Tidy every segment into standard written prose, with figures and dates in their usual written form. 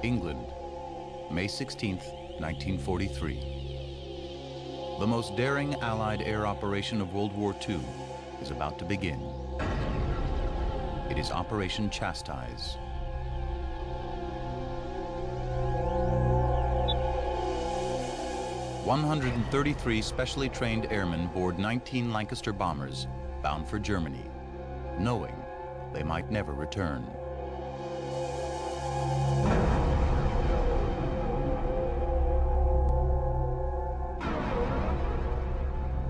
England, May 16, 1943. The most daring Allied air operation of World War II is about to begin. It is Operation Chastise. "133 specially trained airmen board 19 Lancaster bombers bound for Germany, knowing they might never return.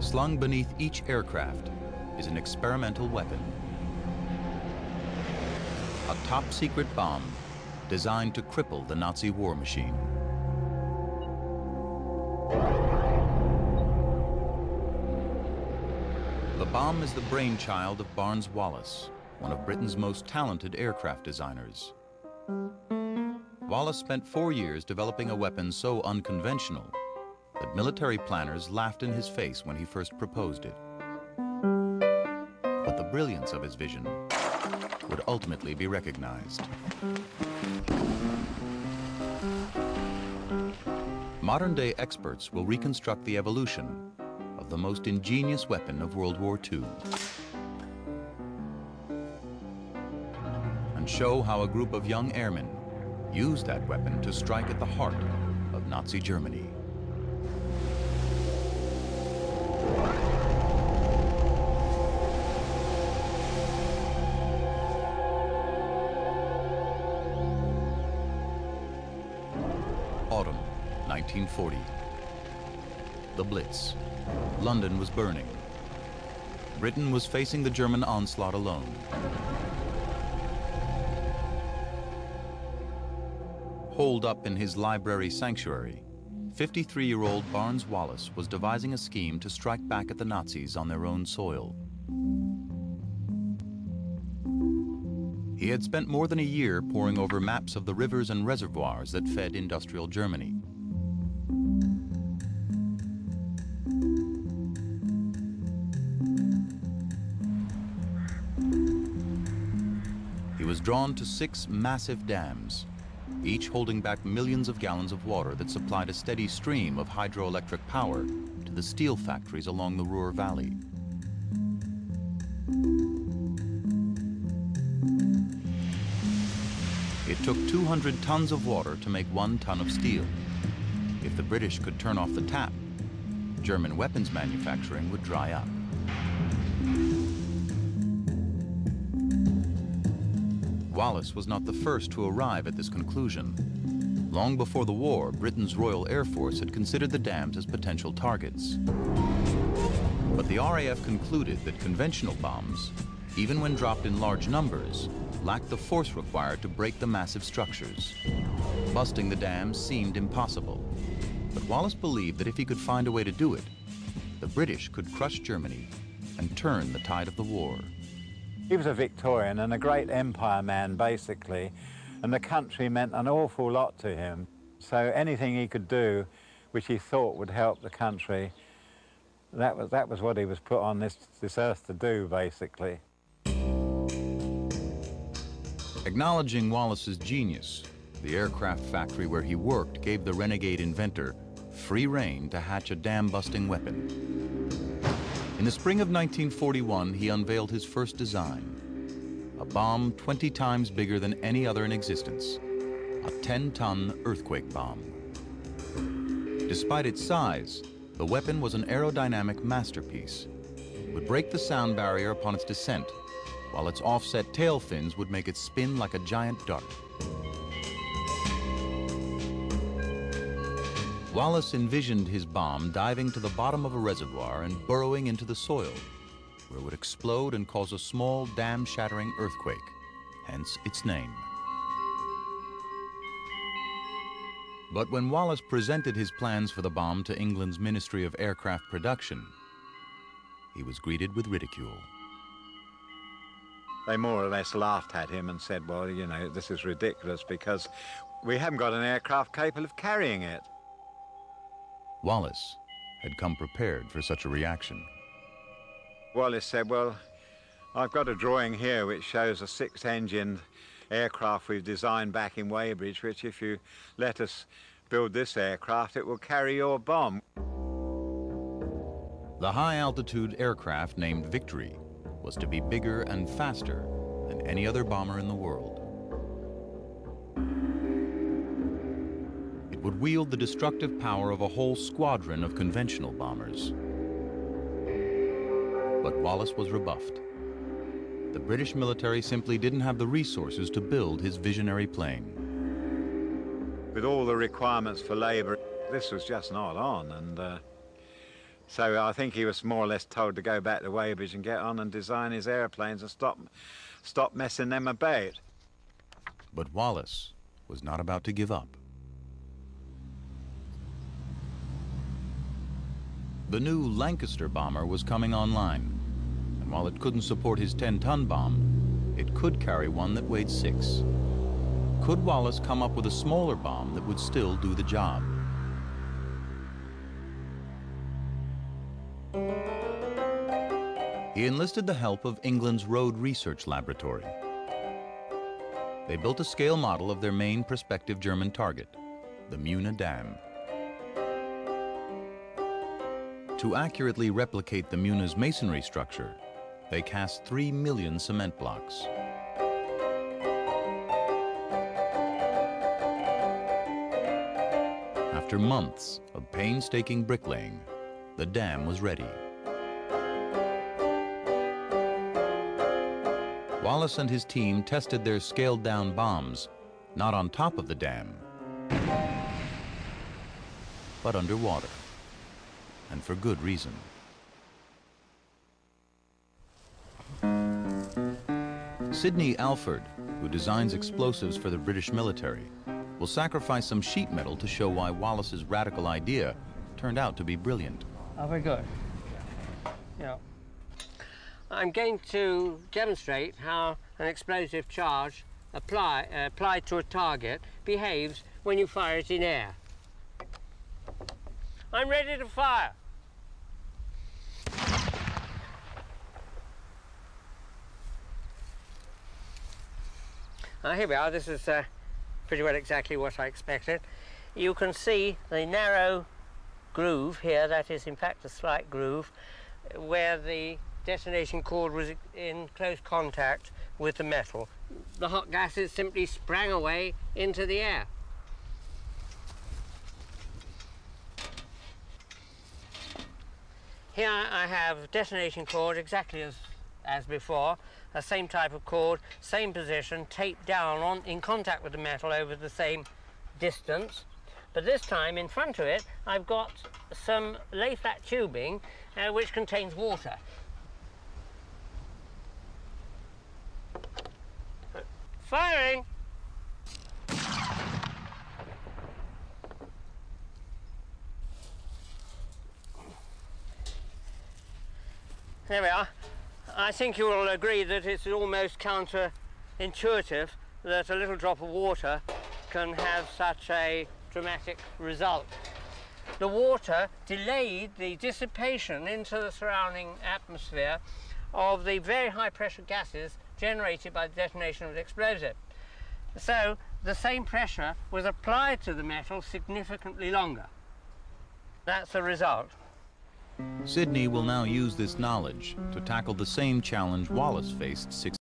Slung beneath each aircraft is an experimental weapon. A top-secret bomb designed to cripple the Nazi war machine. The bomb is the brainchild of Barnes-Wallis, one of Britain's most talented aircraft designers. Wallis spent 4 years developing a weapon so unconventional that military planners laughed in his face when he first proposed it. But the brilliance of his vision would ultimately be recognized. Modern-day experts will reconstruct the evolution of the most ingenious weapon of World War II and show how a group of young airmen used that weapon to strike at the heart of Nazi Germany. Autumn, 1940. The Blitz. London was burning. Britain was facing the German onslaught alone. Holed up in his library sanctuary, 53-year-old Barnes-Wallis was devising a scheme to strike back at the Nazis on their own soil. He had spent more than a year poring over maps of the rivers and reservoirs that fed industrial Germany. He was drawn to 6 massive dams, each holding back millions of gallons of water that supplied a steady stream of hydroelectric power to the steel factories along the Ruhr Valley. It took 200 tons of water to make 1 ton of steel. If the British could turn off the tap, German weapons manufacturing would dry up. Wallis was not the first to arrive at this conclusion. Long before the war, Britain's Royal Air Force had considered the dams as potential targets. But the RAF concluded that conventional bombs, even when dropped in large numbers, lacked the force required to break the massive structures. Busting the dams seemed impossible. But Wallis believed that if he could find a way to do it, the British could crush Germany and turn the tide of the war. He was a Victorian and a great empire man, basically, and the country meant an awful lot to him. So anything he could do which he thought would help the country, that was what he was put on this earth to do, basically. Acknowledging Wallis's genius, the aircraft factory where he worked gave the renegade inventor free rein to hatch a dam-busting weapon. In the spring of 1941, he unveiled his first design, a bomb 20 times bigger than any other in existence, a 10-ton earthquake bomb. Despite its size, the weapon was an aerodynamic masterpiece. It would break the sound barrier upon its descent, while its offset tail fins would make it spin like a giant dart. Wallis envisioned his bomb diving to the bottom of a reservoir and burrowing into the soil, where it would explode and cause a small dam-shattering earthquake, hence its name. But when Wallis presented his plans for the bomb to England's Ministry of Aircraft Production, he was greeted with ridicule. They more or less laughed at him and said, well, you know, this is ridiculous because we haven't got an aircraft capable of carrying it. Wallis had come prepared for such a reaction. Wallis said, well, I've got a drawing here which shows a 6-engined aircraft we've designed back in Weybridge, which if you let us build this aircraft, it will carry your bomb. The high-altitude aircraft named Victory was to be bigger and faster than any other bomber in the world. It would wield the destructive power of a whole squadron of conventional bombers. But Wallace was rebuffed. The British military simply didn't have the resources to build his visionary plane. With all the requirements for labour, this was just not on, and so I think he was more or less told to go back to Weybridge and get on and design his airplanes and stop messing them about. But Wallace was not about to give up. The new Lancaster bomber was coming online, and while it couldn't support his 10-ton bomb, it could carry one that weighed 6. Could Wallace come up with a smaller bomb that would still do the job? He enlisted the help of England's Road Research Laboratory. They built a scale model of their main prospective German target, the Muna Dam. To accurately replicate the Muna's masonry structure, they cast 3 million cement blocks. After months of painstaking bricklaying, the dam was ready. Wallace and his team tested their scaled-down bombs, not on top of the dam, but underwater, and for good reason. Sidney Alford, who designs explosives for the British military, will sacrifice some sheet metal to show why Wallace's radical idea turned out to be brilliant. Oh, very good. Yeah. I'm going to demonstrate how an explosive charge applied to a target behaves when you fire it in air. I'm ready to fire. Here we are. This is pretty well exactly what I expected. You can see the narrow groove here, that is in fact a slight groove, where the detonation cord was in close contact with the metal. The hot gases simply sprang away into the air. Here I have detonation cord exactly as before, the same type of cord, same position, taped down in contact with the metal over the same distance. But this time, in front of it, I've got some lay-flat tubing which contains water. Firing! There we are. I think you will agree that it's almost counterintuitive that a little drop of water can have such a dramatic result. The water delayed the dissipation into the surrounding atmosphere of the very high pressure gases generated by the detonation of the explosive. So the same pressure was applied to the metal significantly longer. That's the result. Sidney will now use this knowledge to tackle the same challenge Wallace faced 6